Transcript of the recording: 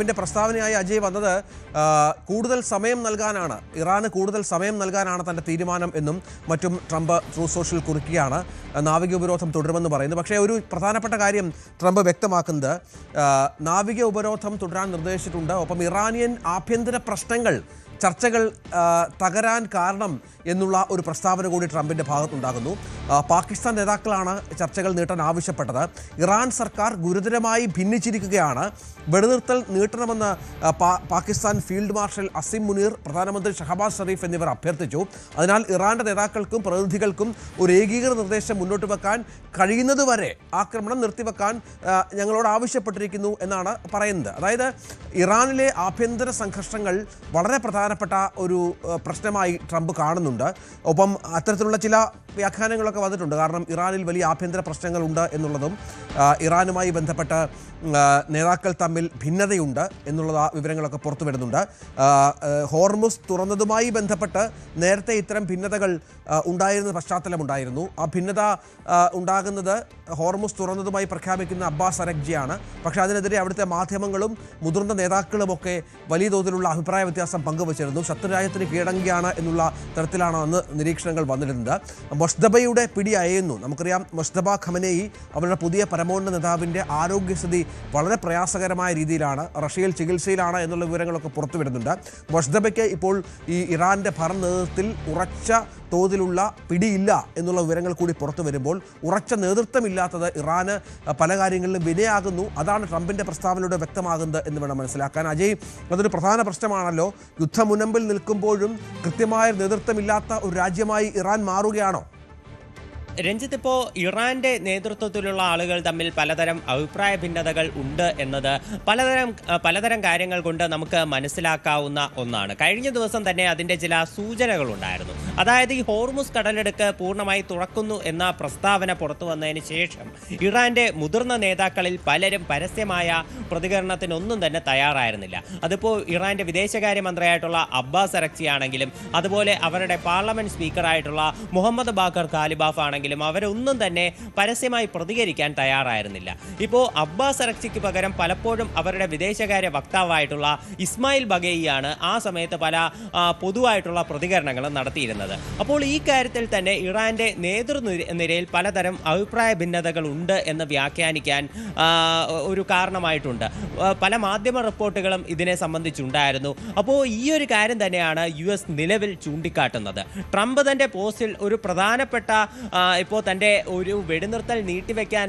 ിന്റെ പ്രസ്താവനയായി അജയ് വന്നത് കൂടുതൽ സമയം നൽകാനാണ്, ഇറാന് കൂടുതൽ സമയം നൽകാനാണ് തന്റെ തീരുമാനം എന്നും മറ്റും ട്രംപ് ട്രൂ സോഷ്യൽ കുറിക്കുകയാണ്. നാവിക ഉപരോധം തുടരുമെന്ന് പറയുന്നു. പക്ഷേ ഒരു പ്രധാനപ്പെട്ട കാര്യം ട്രംപ് വ്യക്തമാക്കുന്നത് നാവിക ഉപരോധം തുടരാൻ നിർദ്ദേശിച്ചിട്ടുണ്ട്. ഒപ്പം ഇറാനിയൻ ആഭ്യന്തര പ്രശ്നങ്ങൾ ചർച്ചകൾ തകരാൻ കാരണം എന്നുള്ള ഒരു പ്രസ്താവന കൂടി ട്രംപിൻ്റെ ഭാഗത്തുണ്ടാകുന്നു. പാകിസ്ഥാൻ നേതാക്കളാണ് ചർച്ചകൾ നീട്ടാൻ ആവശ്യപ്പെട്ടത്. ഇറാൻ സർക്കാർ ഗുരുതരമായി ഭിന്നിച്ചിരിക്കുകയാണ്. വെടിനിർത്തൽ നീട്ടണമെന്ന് പാകിസ്ഥാൻ ഫീൽഡ് മാർഷൽ അസിം മുനീർ, പ്രധാനമന്ത്രി ഷഹബാസ് ഷെരീഫ് എന്നിവർ അഭ്യർത്ഥിച്ചു. അതിനാൽ ഇറാന്റെ നേതാക്കൾക്കും പ്രതിനിധികൾക്കും ഒരു ഏകീകൃത നിർദ്ദേശം മുന്നോട്ട് വെക്കാൻ കഴിയുന്നതുവരെ ആക്രമണം നിർത്തിവെക്കാൻ ഞങ്ങളോട് ആവശ്യപ്പെട്ടിരിക്കുന്നു എന്നാണ് പറയുന്നത്. അതായത് ഇറാനിലെ ആഭ്യന്തര സംഘർഷങ്ങൾ വളരെ പ്രധാനപ്പെട്ട ഒരു പ്രശ്നമായി ട്രംപ് കാണുന്നുണ്ട്. ഒപ്പം അത്തരത്തിലുള്ള ചില വ്യാഖ്യാനങ്ങളൊക്കെ വന്നിട്ടുണ്ട്. കാരണം ഇറാനിൽ വലിയ ആഭ്യന്തര പ്രശ്നങ്ങളുണ്ട് എന്നുള്ളതും ഇറാനുമായി ബന്ധപ്പെട്ട് നേതാക്കൾ തമ്മിൽ ഭിന്നതയുണ്ട് എന്നുള്ള വിവരങ്ങളൊക്കെ പുറത്തു വരുന്നുണ്ട്. ഹോർമുസ് തുറന്നതുമായി ബന്ധപ്പെട്ട് നേരത്തെ ഇത്തരം ഭിന്നതകൾ ഉണ്ടായിരുന്ന പശ്ചാത്തലമുണ്ടായിരുന്നു. ആ ഭിന്നത ഉണ്ടാകുന്നത് ഹോർമുസ് തുറന്നതുമായി പ്രഖ്യാപിക്കുന്ന അബ്ബാസ് അരഗ്ജിയാണ്. പക്ഷേ അതിനെതിരെ അവിടുത്തെ മാധ്യമങ്ങളും മുതിർന്ന നേതാക്കളുമൊക്കെ വലിയ തോതിലുള്ള അഭിപ്രായ വ്യത്യാസം പങ്കുവച്ചിരുന്നു. ശത്രുരാജ്യത്തിന് കീഴടങ്ങിയാണ് എന്നുള്ള തരത്തിലാണ് അന്ന് നിരീക്ഷണങ്ങൾ വന്നിരുന്നത്. മൊസ്ദബയുടെ പിടി അയയുന്നു. നമുക്കറിയാം, മൊസ്ദബ ഖമനേയി അവരുടെ പുതിയ പരമോന്നത നേതാവിൻ്റെ ആരോഗ്യസ്ഥിതി വളരെ പ്രയാസകരമായ രീതിയിലാണ്. റഷ്യയിൽ ചികിത്സയിലാണ് എന്നുള്ള വിവരങ്ങളൊക്കെ പുറത്തു വരുന്നുണ്ട്. മൊസ്ദബയ്ക്ക് ഇപ്പോൾ ഈ ഇറാൻ്റെ ഭരണ നേതൃത്വത്തിൽ ഉറച്ച തോതിലുള്ള പിടിയില്ല എന്നുള്ള വിവരങ്ങൾ കൂടി പുറത്തു വരുമ്പോൾ ഉറച്ച നേതൃത്വമില്ലാത്തത് ഇറാന് പല കാര്യങ്ങളിലും വിനയാകുന്നു. അതാണ് ട്രംപിൻ്റെ പ്രസ്താവനയിലൂടെ വ്യക്തമാകുന്നത് എന്ന് വേണം മനസ്സിലാക്കാൻ. അജയ്, അതൊരു പ്രധാന പ്രശ്നമാണല്ലോ. യുദ്ധമുനമ്പിൽ നിൽക്കുമ്പോഴും കൃത്യമായ നേതൃത്വമില്ലാത്ത ഒരു രാജ്യമായി ഇറാൻ മാറുകയാണോ? രഞ്ജിത്ത്, ഇപ്പോൾ ഇറാന്റെ നേതൃത്വത്തിലുള്ള ആളുകൾ തമ്മിൽ പലതരം അഭിപ്രായ ഭിന്നതകൾ ഉണ്ട് എന്നത് പലതരം കാര്യങ്ങൾ കൊണ്ട് നമുക്ക് മനസ്സിലാക്കാവുന്ന ഒന്നാണ്. കഴിഞ്ഞ ദിവസം തന്നെ അതിൻ്റെ ചില സൂചനകളുണ്ടായിരുന്നു. അതായത് ഈ ഹോർമുസ് കടലിടുക്ക് പൂർണ്ണമായി തുറക്കുന്നു എന്ന പ്രസ്താവന പുറത്തു വന്നതിന് ശേഷം ഇറാന്റെ മുതിർന്ന നേതാക്കളിൽ പലരും പരസ്യമായ പ്രതികരണത്തിനൊന്നും തന്നെ തയ്യാറായിരുന്നില്ല. അതിപ്പോൾ ഇറാന്റെ വിദേശകാര്യമന്ത്രിയായിട്ടുള്ള അബ്ബാസ് അരഗ്ചി ആണെങ്കിലും അതുപോലെ അവരുടെ പാർലമെന്റ് സ്പീക്കറായിട്ടുള്ള മുഹമ്മദ് ബാഖർ ഖാലിബാഫ് ആണെങ്കിലും അവരൊന്നും തന്നെ പരസ്യമായി പ്രതികരിക്കാൻ തയ്യാറായിരുന്നില്ല. ഇപ്പോൾ അബ്ബാസ് അരഗ്ചിക്ക് പകരം പലപ്പോഴും അവരുടെ വിദേശകാര്യ വക്താവായിട്ടുള്ള ഇസ്മായിൽ ബഗേയിയാണ് ആ സമയത്ത് പല പൊതുവായിട്ടുള്ള പ്രതികരണങ്ങളും നടത്തിയിരുന്നത്. അപ്പോൾ ഈ കാര്യത്തിൽ തന്നെ ഇറാന്റെ നേതൃനിരയിൽ പലതരം അഭിപ്രായ ഭിന്നതകൾ ഉണ്ട് എന്ന് വ്യാഖ്യാനിക്കാൻ ഒരു കാരണമായിട്ടുണ്ട്. പല മാധ്യമ റിപ്പോർട്ടുകളും ഇതിനെ സംബന്ധിച്ചുണ്ടായിരുന്നു. അപ്പോൾ ഈ ഒരു കാര്യം തന്നെയാണ് US നിലവിൽ ചൂണ്ടിക്കാട്ടുന്നത്. ട്രംപ് തന്റെ പോസ്റ്റിൽ ഒരു പ്രധാനപ്പെട്ട ഇപ്പോൾ തൻ്റെ ഒരു വെടിനിർത്തൽ നീട്ടിവെക്കാൻ